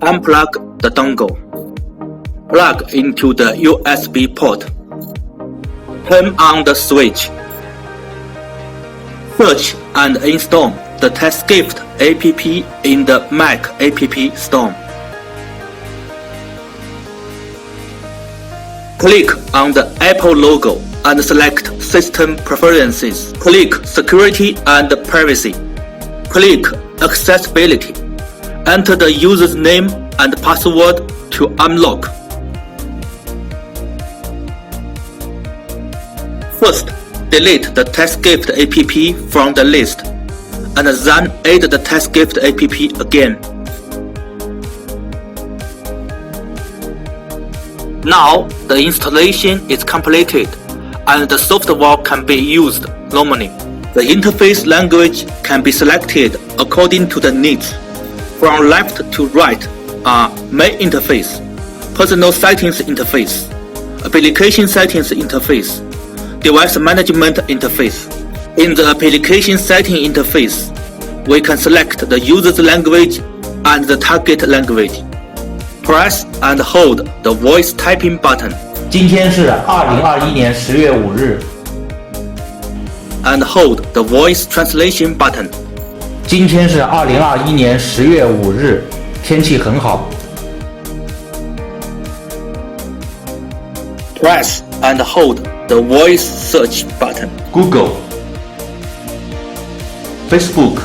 Unplug the dongle. Plug into the USB port. Turn on the switch. Search and install the TestGift app in the Mac App Store. Click on the Apple logo and select System Preferences. Click Security and Privacy. Click Accessibility. Enter the user's name and password to unlock. First, delete the TestGift app from the list, and then add the TestGift app again. Now the installation is completed, and the software can be used normally. The interface language can be selected according to the needs. From left to right are Main Interface, Personal Settings Interface, Application Settings Interface, Device Management Interface. In the Application Setting Interface, we can select the user's language and the target language. Press and hold the voice typing button. 今天是2021年10月5日。 And hold the voice translation button. 今天是2021年10月5日，天气很好。 Press and hold the voice search button. Google, Facebook,